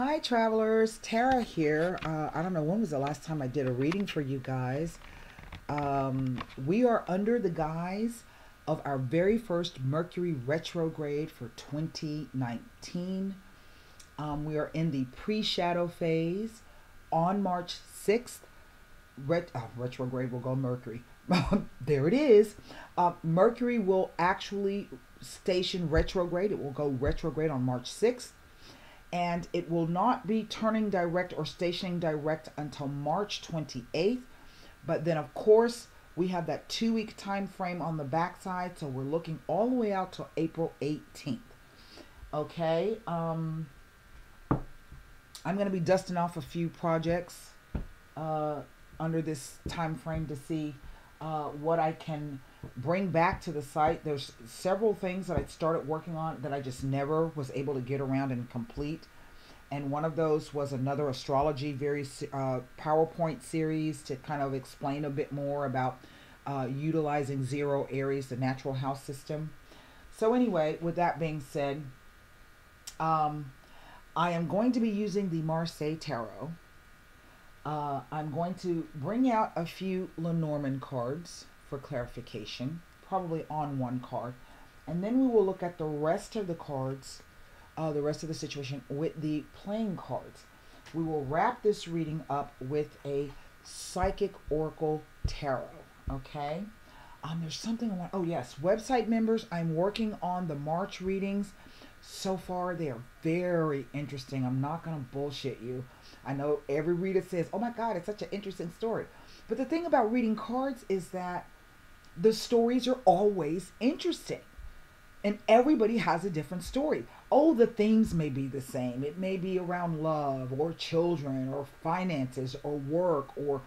Hi travelers, Tara here. I don't know when was the last time I did a reading for you guys. We are under the guise of our very first Mercury retrograde for 2019. We are in the pre-shadow phase. On March 6th, retrograde will go Mercury. There it is. Mercury will actually station retrograde. It will go retrograde on March 6th. And it will not be turning direct or stationing direct until March 28th. But then, of course, we have that 2-week time frame on the backside. So we're looking all the way out to April 18th. Okay. I'm going to be dusting off a few projects under this time frame to see what I can bring back to the site. There's several things that I started working on that I just never was able to get around and complete. And one of those was another astrology PowerPoint series to kind of explain a bit more about utilizing 0 Aries, the natural house system. So anyway, with that being said, I am going to be using the Marseille Tarot. I'm going to bring out a few Lenormand cards for clarification, probably on one card. And then we will look at the rest of the cards, the rest of the situation with the playing cards. We will wrap this reading up with a Psychic Oracle Tarot, okay? There's something I want, oh yes, website members, I'm working on the March readings. So far, they are very interesting. I'm not going to bullshit you. I know every reader says, oh my God, it's such an interesting story. But the thing about reading cards is that the stories are always interesting. And everybody has a different story. Oh, the themes may be the same. It may be around love or children or finances or work or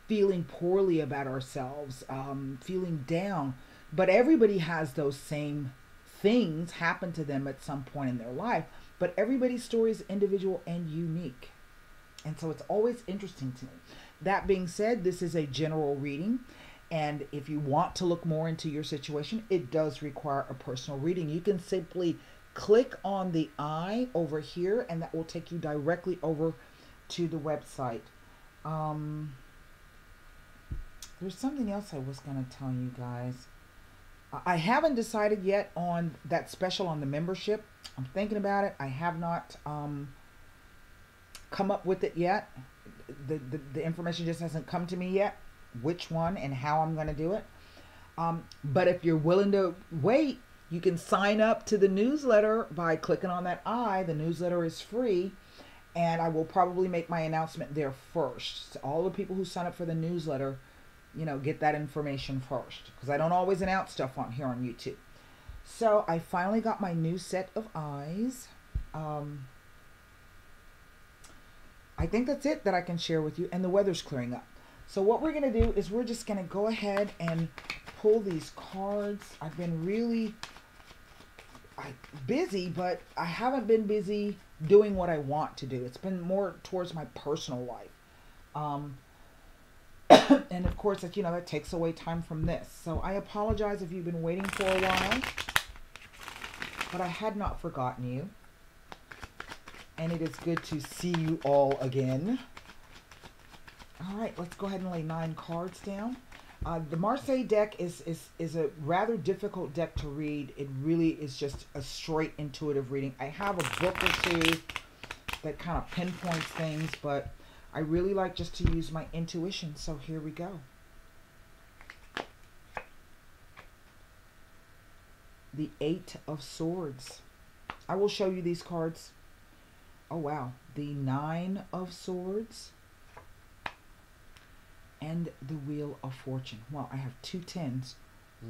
feeling poorly about ourselves, feeling down. But everybody has those same things happen to them at some point in their life. But everybody's story is individual and unique. And so it's always interesting to me. That being said, this is a general reading. And if you want to look more into your situation, it does require a personal reading. You can simply click on the eye over here, and that will take you directly over to the website. There's something else I was going to tell you guys. I haven't decided yet on that special on the membership. I'm thinking about it. I have not come up with it yet. The information just hasn't come to me yet, which one and how I'm going to do it. But if you're willing to wait, you can sign up to the newsletter by clicking on that eye. The newsletter is free, and I will probably make my announcement there first. So all the people who sign up for the newsletter, you know, get that information first, because I don't always announce stuff on here on YouTube. So I finally got my new set of eyes. I think that's it that I can share with you, and the weather's clearing up. So what we're going to do is we're just going to go ahead and pull these cards. I've been really busy, but I haven't been busy doing what I want to do. It's been more towards my personal life. And of course, you know, that takes away time from this. So I apologize if you've been waiting for a while, but I had not forgotten you. And it is good to see you all again. All right, let's go ahead and lay 9 cards down. The Marseille deck is a rather difficult deck to read. It really is just a straight intuitive reading. I have a book or two that kind of pinpoints things, but I really like just to use my intuition. So here we go. The 8 of Swords. I will show you these cards. Oh, wow. The 9 of Swords. And the Wheel of Fortune. Well, I have 2 10s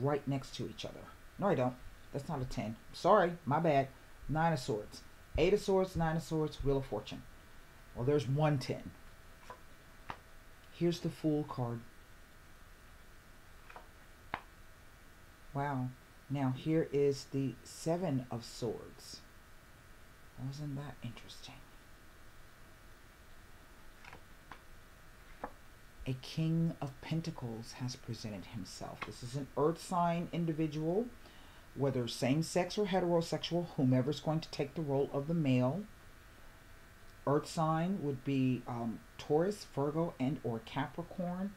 right next to each other. No, I don't. That's not a 10. Sorry, my bad. 9 of Swords. 8 of Swords, 9 of Swords, Wheel of Fortune. Well, there's 1 10. Here's the Fool card. Wow. Now, here is the 7 of Swords. Wasn't that interesting? A King of Pentacles has presented himself. This is an earth sign individual, whether same-sex or heterosexual, whomever's going to take the role of the male. Earth sign would be Taurus, Virgo, and or Capricorn.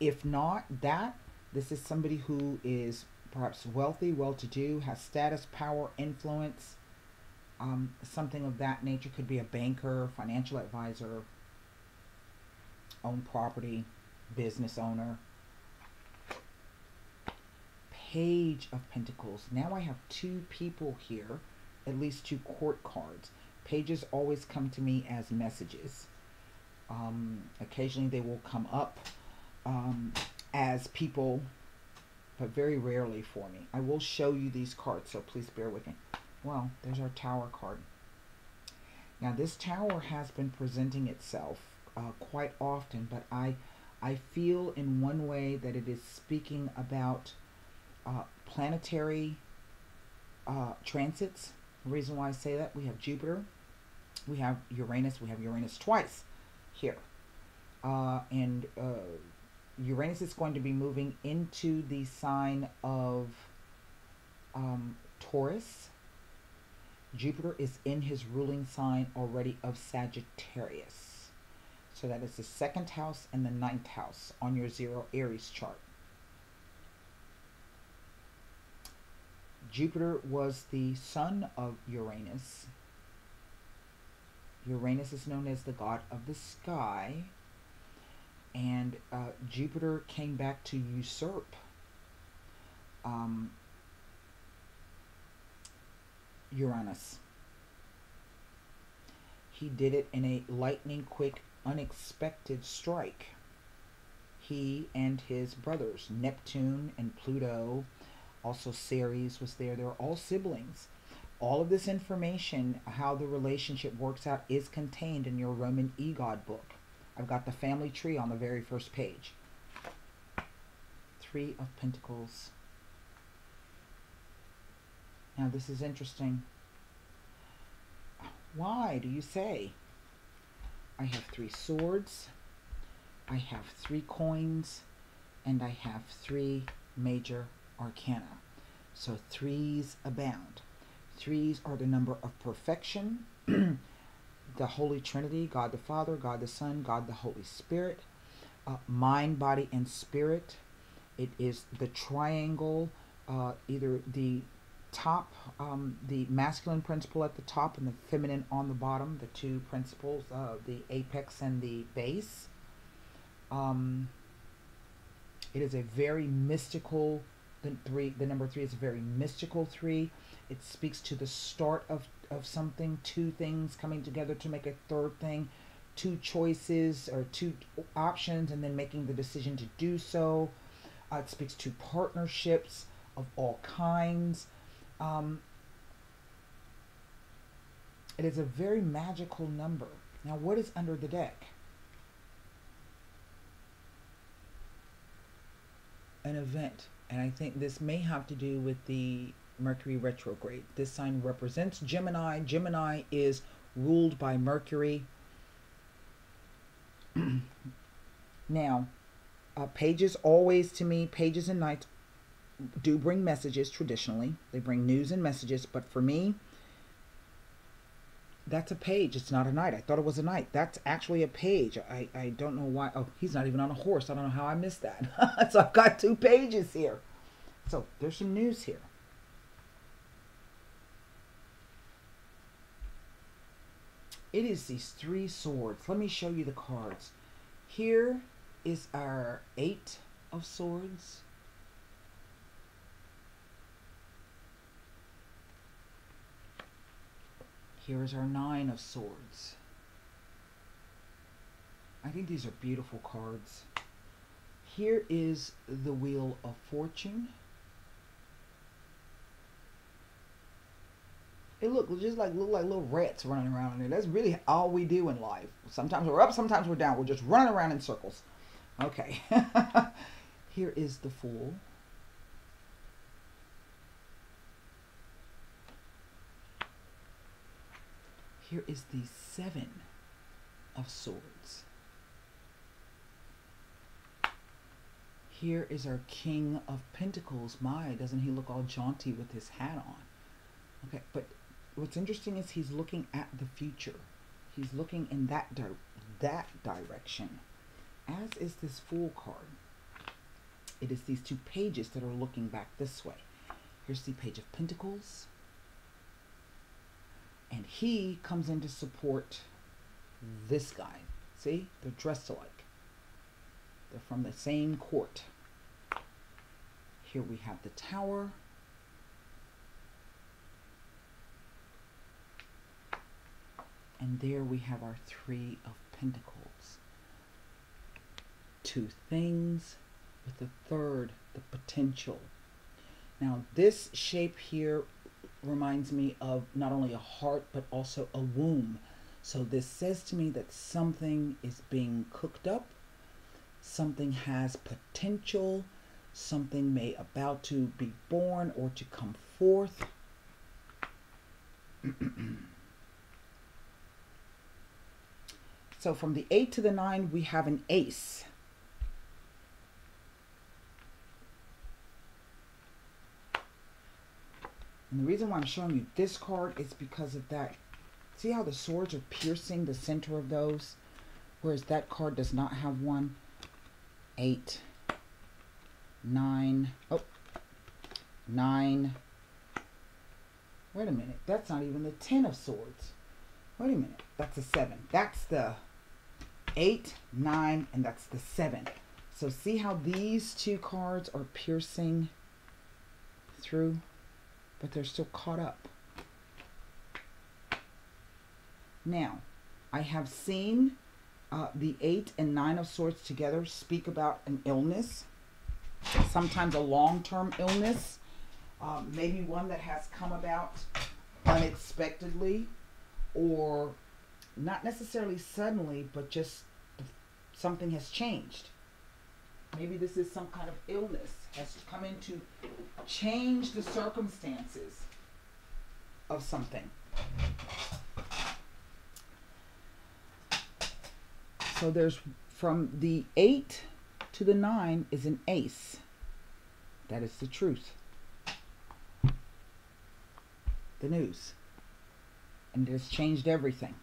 If not that, this is somebody who is perhaps wealthy, well-to-do, has status, power, influence, something of that nature. Could be a banker, financial advisor, own property, business owner. Page of Pentacles. Now I have two people here, at least two court cards. Pages always come to me as messages. Occasionally they will come up as people, but very rarely for me. I will show you these cards, so please bear with me. Well, there's our Tower card. Now this Tower has been presenting itself quite often, but I feel in one way that it is speaking about planetary transits. The reason why I say that, we have Jupiter, we have Uranus twice here. And Uranus is going to be moving into the sign of Taurus. Jupiter is in his ruling sign already of Sagittarius. So that is the 2nd house and the 9th house on your 0 Aries chart. Jupiter was the son of Uranus. Uranus is known as the god of the sky. And Jupiter came back to usurp Uranus. He did it in a lightning quick, unexpected strike. He and his brothers, Neptune and Pluto, also Ceres was there. They're all siblings. All of this information, how the relationship works out, is contained in your Roman EGOD book. I've got the family tree on the very first page. 3 of Pentacles. Now this is interesting. Why do you say? I have 3 swords, I have 3 coins, and I have 3 major arcana. So 3s abound. 3s are the number of perfection. The Holy Trinity, God the Father, God the Son, God the Holy Spirit, mind, body, and spirit. It is the triangle, either the top, the masculine principle at the top and the feminine on the bottom, the 2 principles, the apex and the base. It is a very mystical, the number 3 is a very mystical 3. It speaks to the start of something, 2 things coming together to make a 3rd thing, 2 choices or 2 options, and then making the decision to do so. It speaks to partnerships of all kinds. It is a very magical number. Now, what is under the deck? An event. And I think this may have to do with the Mercury retrograde. This sign represents Gemini. Gemini is ruled by Mercury. Now, pages always, to me, pages and nights do bring messages traditionally. They bring news and messages, but for me, that's a page. It's not a knight. I thought it was a knight. That's actually a page. I don't know why. Oh, he's not even on a horse. I don't know how I missed that. So I've got 2 pages here. So there's some news here. It is these 3 swords. Let me show you the cards. Here is our 8 of swords. Here is our 9 of swords. I think these are beautiful cards. Here is the Wheel of Fortune. It look like little rats running around in there. That's really all we do in life. Sometimes we're up, sometimes we're down. We're just running around in circles. Okay. Here is the Fool. Here is the 7 of Swords. Here is our King of Pentacles. My, doesn't he look all jaunty with his hat on? Okay, but what's interesting is he's looking at the future. He's looking in that direction, as is this Fool card. It is these two pages that are looking back this way. Here's the Page of Pentacles. And he comes in to support this guy. See? They're dressed alike. They're from the same court. Here we have the Tower. And there we have our Three of Pentacles. Two things with the third, the potential. Now this shape here reminds me of not only a heart but also a womb. So this says to me that something is being cooked up, something has potential, something may about to be born or to come forth. So from the 8 to the 9 we have an ace. And the reason why I'm showing you this card is because of that. See how the swords are piercing the center of those? Whereas that card does not have one. 8, 9. Oh, 9. Wait a minute. That's not even the 10 of swords. Wait a minute. That's a 7. That's the 8, 9, and that's the 7. So see how these two cards are piercing through? But they're still caught up. Now, I have seen the 8 and 9 of swords together speak about an illness. Sometimes a long-term illness. Maybe one that has come about unexpectedly. Or not necessarily suddenly, but just something has changed. Maybe this is some kind of illness has come in to change the circumstances of something. So there's from the 8 to the 9 is an ace. That is the truth. The news. And it has changed everything.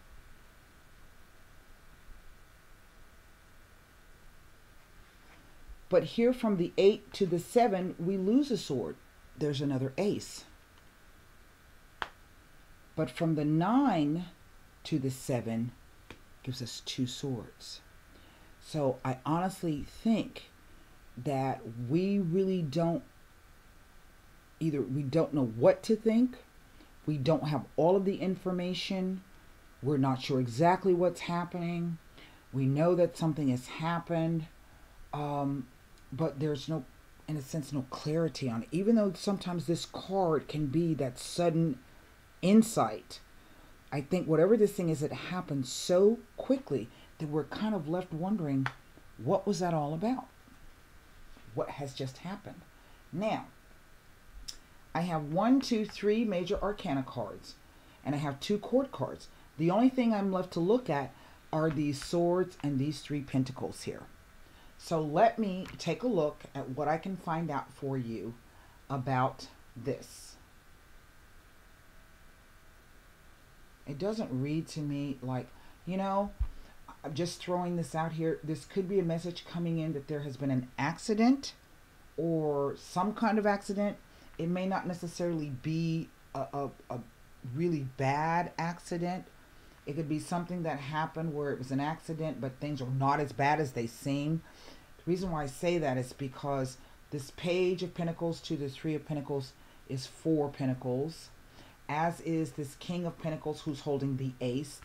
But here from the 8 to the 7, we lose a sword. There's another ace. But from the 9 to the 7 gives us 2 swords. So I honestly think that we really don't, either we don't know what to think, we don't have all of the information, we're not sure exactly what's happening, we know that something has happened, but there's no, in a sense, no clarity on it. Even though sometimes this card can be that sudden insight, I think whatever this thing is, it happens so quickly that we're kind of left wondering, what was that all about? What has just happened? Now, I have 1, 2, 3 major arcana cards, and I have 2 court cards. The only thing I'm left to look at are these swords and these 3 pentacles here. So let me take a look at what I can find out for you about this. It doesn't read to me like, you know, I'm just throwing this out here. This could be a message coming in that there has been an accident or some kind of accident. It may not necessarily be a really bad accident. It could be something that happened where it was an accident, but things are not as bad as they seem. The reason why I say that is because this Page of Pentacles to the 3 of Pentacles is 4 Pentacles, as is this King of Pentacles who's holding the Ace.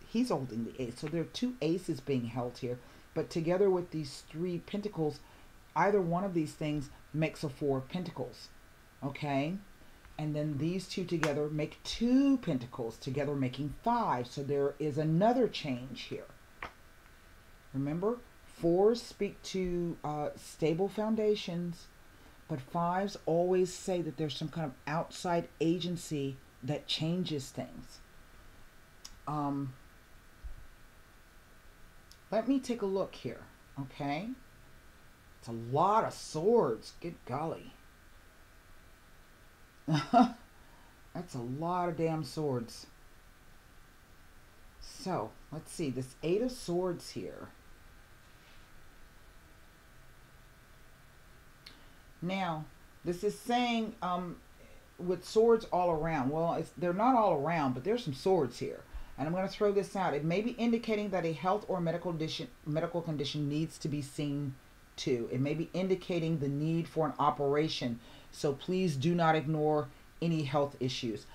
He's holding the Ace. So there are 2 aces being held here, but together with these 3 Pentacles, either one of these things makes a 4 of Pentacles. Okay? And then these 2 together make 2 Pentacles, together making 5. So there is another change here. Remember, 4s speak to stable foundations, but 5s always say that there's some kind of outside agency that changes things. Let me take a look here, okay? It's a lot of swords. Good golly. That's a lot of damn swords. So let's see, this Eight of Swords here. Now, this is saying with swords all around. Well, they're not all around, but there's some swords here. And I'm going to throw this out. It may be indicating that a health or medical condition needs to be seen to. It may be indicating the need for an operation. So please do not ignore any health issues.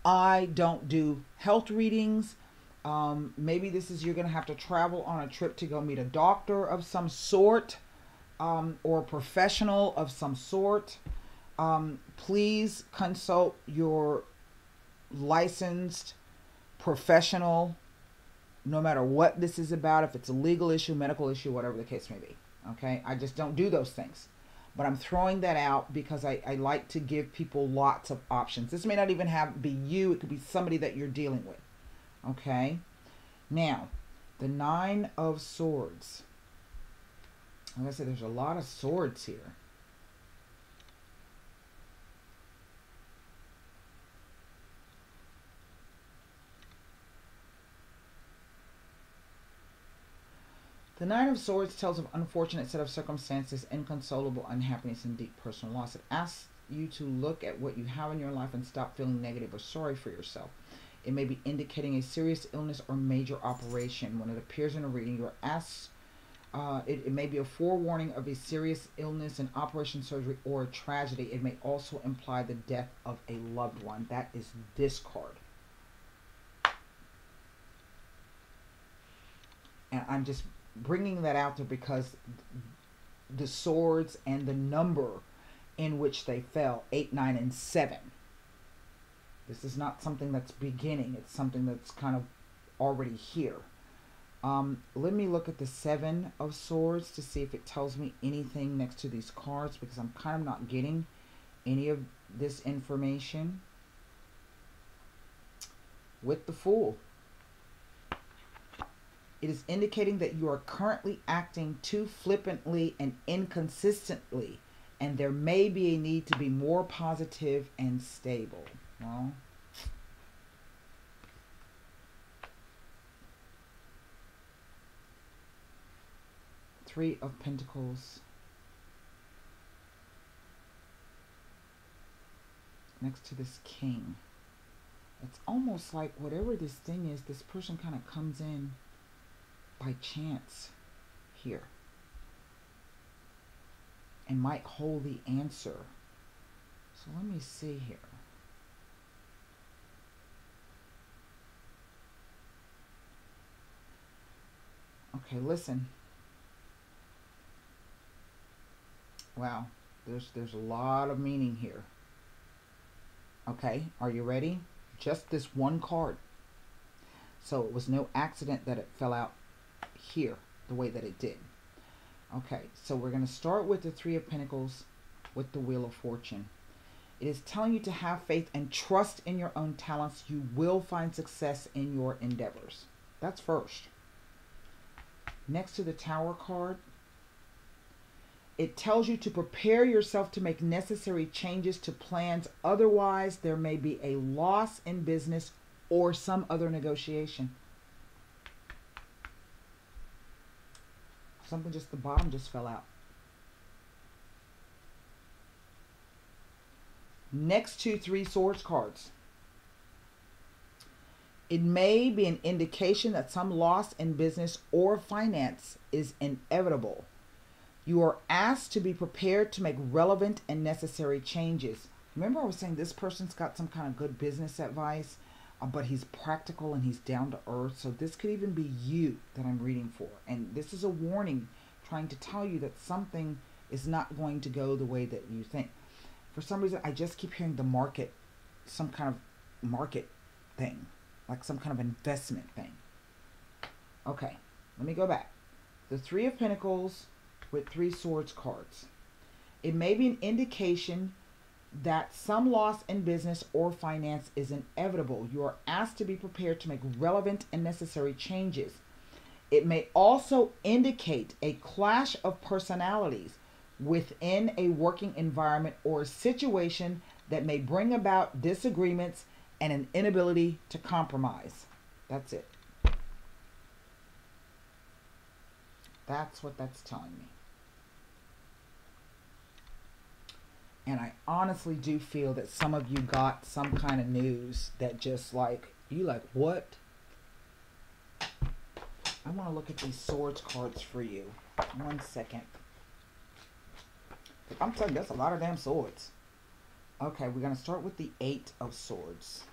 I don't do health readings. Maybe this is, you're going to have to travel on a trip to go meet a doctor of some sort, or a professional of some sort. Please consult your licensed professional, no matter what this is about, if it's a legal issue, medical issue, whatever the case may be. Okay, I just don't do those things. But I'm throwing that out because I like to give people lots of options. This may not even be you. It could be somebody that you're dealing with. Okay. Now, the Nine of Swords. Like I said, there's a lot of swords here. The Nine of Swords tells of unfortunate set of circumstances, inconsolable unhappiness, and deep personal loss. It asks you to look at what you have in your life and stop feeling negative or sorry for yourself. It may be indicating a serious illness or major operation. When it appears in a reading, you are asked, it may be a forewarning of a serious illness, an operation, surgery, or a tragedy. It may also imply the death of a loved one. That is this card. And I'm just bringing that out there because the swords and the number in which they fell, 8, 9, and 7. This is not something that's beginning. It's something that's kind of already here. Let me look at the Seven of Swords to see if it tells me anything next to these cards, because I'm kind of not getting any of this information. With the Fool. It is indicating that you are currently acting too flippantly and inconsistently, and there may be a need to be more positive and stable. Well, Three of Pentacles next to this King. It's almost like whatever this thing is, this person kind of comes in by chance here and might hold the answer. So let me see here. Okay, listen. Wow, there's a lot of meaning here. Okay, are you ready? Just this one card. So it was no accident that it fell out here the way that it did. Okay, so we're going to start with the Three of Pentacles with the Wheel of Fortune. It is telling you to have faith and trust in your own talents. You will find success in your endeavors. That's first. Next to the Tower card, it tells you to prepare yourself to make necessary changes to plans. Otherwise, there may be a loss in business or some other negotiation. Something just, the bottom just fell out. Next to Three Swords cards. It may be an indication that some loss in business or finance is inevitable. You are asked to be prepared to make relevant and necessary changes. Remember I was saying this person's got some kind of good business advice, but he's practical and he's down to earth. So this could even be you that I'm reading for. And this is a warning trying to tell you that something is not going to go the way that you think. For some reason, I just keep hearing the market, some kind of market thing, like some kind of investment thing. Okay, let me go back. The Three of Pentacles with Three Swords cards. It may be an indication that some loss in business or finance is inevitable. You are asked to be prepared to make relevant and necessary changes. It may also indicate a clash of personalities within a working environment or a situation that may bring about disagreements and an inability to compromise. That's it. That's what that's telling me. And I honestly do feel that some of you got some kind of news that just like, you like, what? I want to look at these swords cards for you. 1 second. I'm telling you, that's a lot of damn swords. Okay, we're going to start with the 8 of Swords.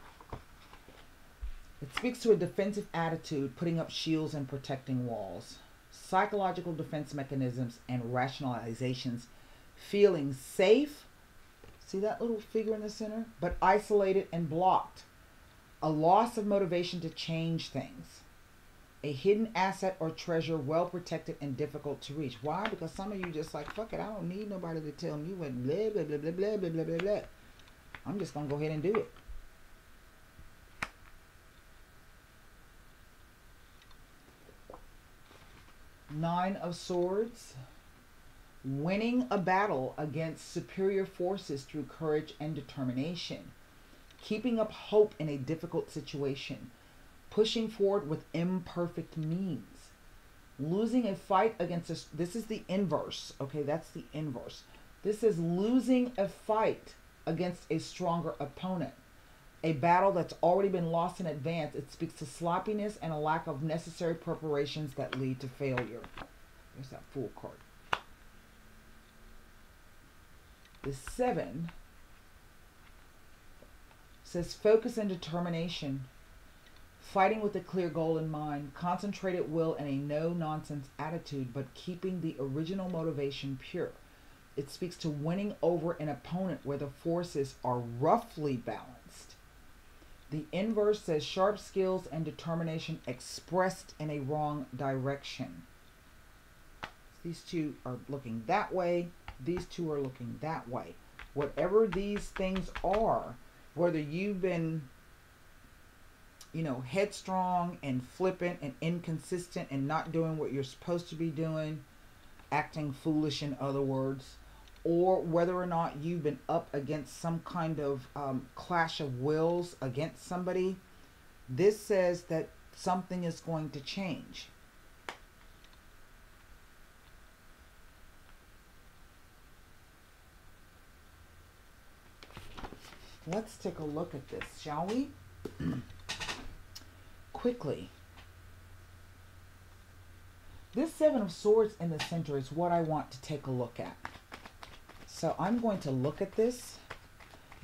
It speaks to a defensive attitude, putting up shields and protecting walls. Psychological defense mechanisms and rationalizations. Feeling safe. See that little figure in the center? But isolated and blocked. A loss of motivation to change things. A hidden asset or treasure, well protected and difficult to reach. Why? Because some of you just like, fuck it, I don't need nobody to tell me what blah, blah, blah, blah, blah, blah, blah, blah, blah. I'm just going to go ahead and do it. Nine of Swords. Winning a battle against superior forces through courage and determination. Keeping up hope in a difficult situation. Pushing forward with imperfect means. Losing a fight against a... This is the inverse. Okay, that's the inverse. This is losing a fight against a stronger opponent. A battle that's already been lost in advance. It speaks to sloppiness and a lack of necessary preparations that lead to failure. There's that Fool card. The 7 says focus and determination. Fighting with a clear goal in mind, concentrated will, and a no-nonsense attitude, but keeping the original motivation pure. It speaks to winning over an opponent where the forces are roughly balanced. The inverse says sharp skills and determination expressed in a wrong direction. These two are looking that way. These two are looking that way. Whatever these things are, whether you've been, you know, headstrong and flippant and inconsistent and not doing what you're supposed to be doing, acting foolish in other words, or whether or not you've been up against some kind of clash of wills against somebody, this says that something is going to change. Let's take a look at this, shall we? Quickly. This 7 of Swords in the center is what I want to take a look at. So I'm going to look at this,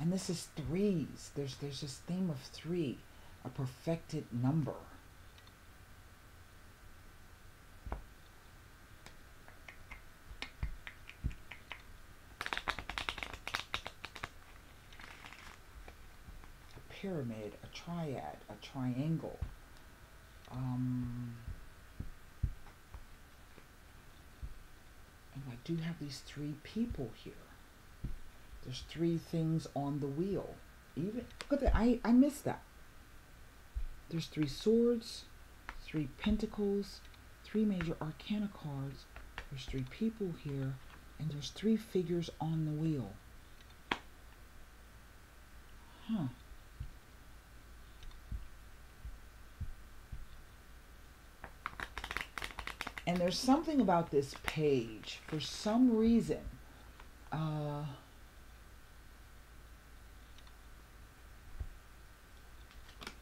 and this is 3s. There's this theme of 3, a perfected number. A pyramid, a triad, a triangle. And I do have these 3 people here. There's 3 things on the wheel. Even look at that. I missed that. There's 3 swords, 3 pentacles, 3 major arcana cards. There's 3 people here, and there's 3 figures on the wheel. Huh. And there's something about this page, for some reason,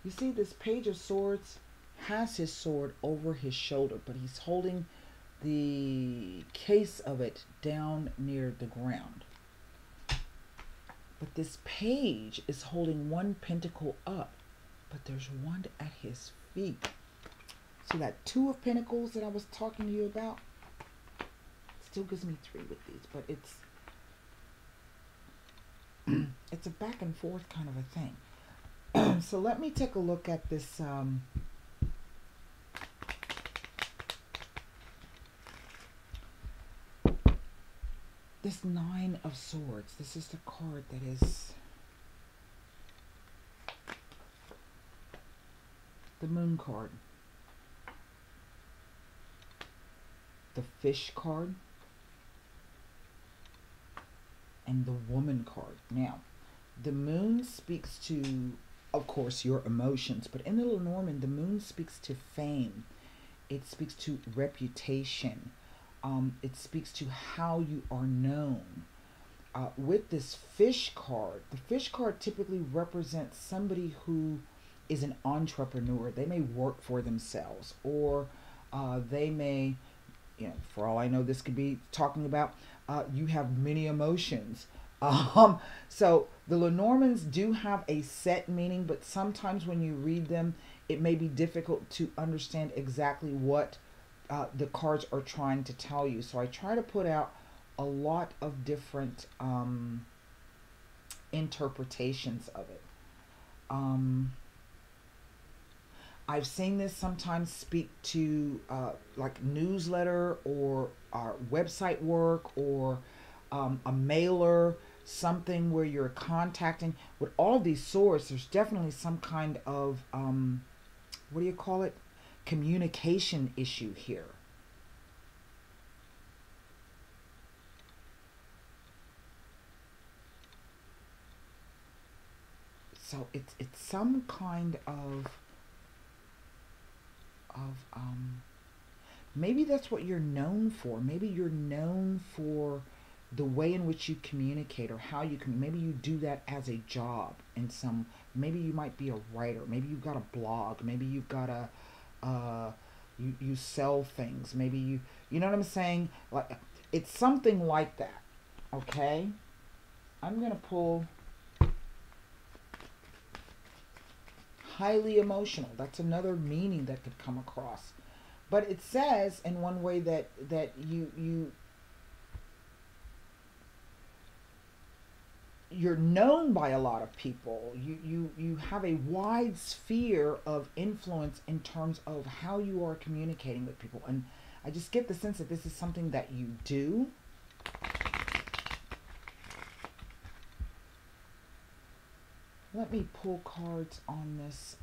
you see this Page of Swords has his sword over his shoulder, but he's holding the case of it down near the ground. But this page is holding 1 pentacle up, but there's 1 at his feet. See that 2 of Pentacles that I was talking to you about? Still gives me 3 with these, but it's it's a back and forth kind of a thing. So let me take a look at this this 9 of Swords. This is the card that is the Moon card. The Fish card, and the Woman card. Now, the Moon speaks to, of course, your emotions, but in the Lenormand, the Moon speaks to fame. It speaks to reputation. It speaks to how you are known. With this fish card, the fish card typically represents somebody who is an entrepreneur. They may work for themselves, or they may, for all I know, this could be talking about you have many emotions. So the Lenormands do have a set meaning, but sometimes when you read them, it may be difficult to understand exactly what the cards are trying to tell you. So I try to put out a lot of different interpretations of it. I've seen this sometimes speak to like newsletter or website work, or a mailer, something where you're contacting. With all of these swords, there's definitely some kind of what do you call it, communication issue here. So it's some kind of maybe that's what you're known for. Maybe you're known for the way in which you communicate, or how you can. Maybe you do that as a job in some. Maybe you might be a writer. Maybe you've got a blog. Maybe you've got a you sell things. Maybe you know what I'm saying. Like, it's something like that. Okay, I'm gonna pull highly emotional. That's another meaning that could come across. But it says in one way that you're known by a lot of people. You have a wide sphere of influence in terms of how you are communicating with people. And I just get the sense that this is something that you do. Let me pull cards on this.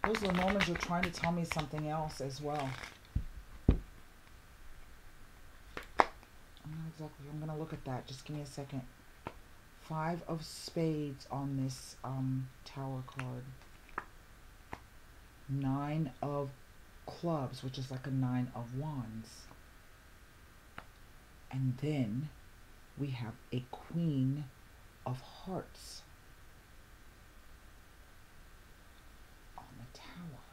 Those Lenormands are trying to tell me something else as well. Exactly. I'm going to look at that. Just give me a second. 5 of Spades on this Tower card. 9 of Clubs, which is like a 9 of Wands. And then we have a Queen of Hearts on the Tower.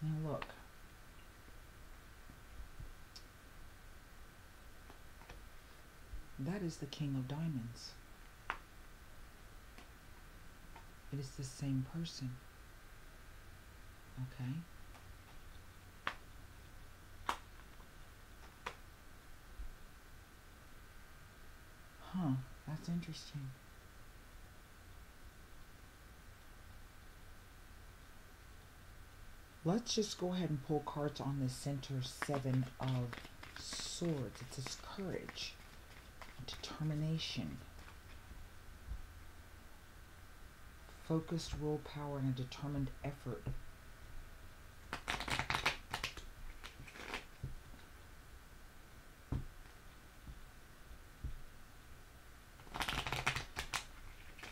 Now look. That is the King of Diamonds. It is the same person. Okay. Huh, that's interesting. Let's just go ahead and pull cards on the center 7 of Swords. It says courage, determination, focused willpower, and a determined effort.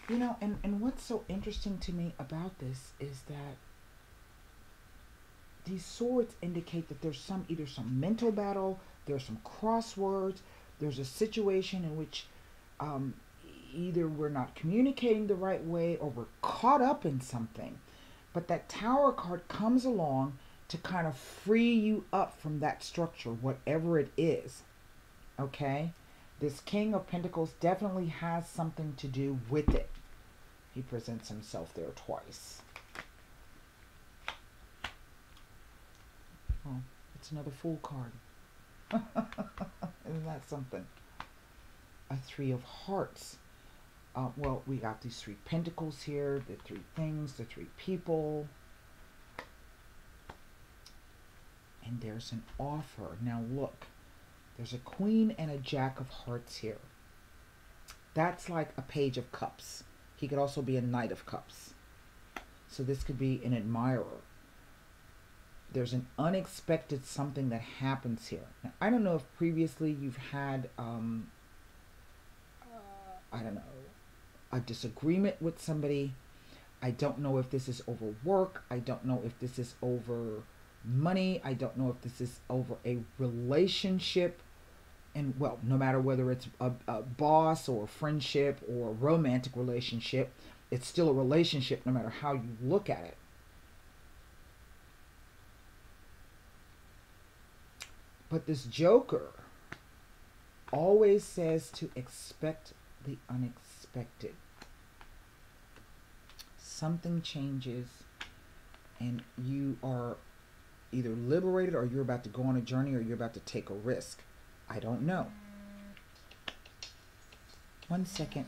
You know, and what's so interesting to me about this is that these swords indicate that there's either some mental battle, there's some crosswords, there's a situation in which either we're not communicating the right way or we're caught up in something. But that Tower card comes along to kind of free you up from that structure, whatever it is. Okay? This King of Pentacles definitely has something to do with it. He presents himself there twice. Oh, it's another Fool card. Isn't that something? A 3 of Hearts. Well, we got these 3 Pentacles here, the 3 things, the 3 people. And there's an offer. Now look, there's a Queen and a Jack of Hearts here. That's like a Page of Cups. He could also be a Knight of Cups. So this could be an admirer. There's an unexpected something that happens here. Now, I don't know if previously you've had, I don't know, a disagreement with somebody. I don't know if this is over work. I don't know if this is over money. I don't know if this is over a relationship. And well, no matter whether it's a boss or a friendship or a romantic relationship, it's still a relationship no matter how you look at it. But this Joker always says to expect the unexpected. Something changes and you are either liberated or you're about to go on a journey or you're about to take a risk. I don't know. 1 second.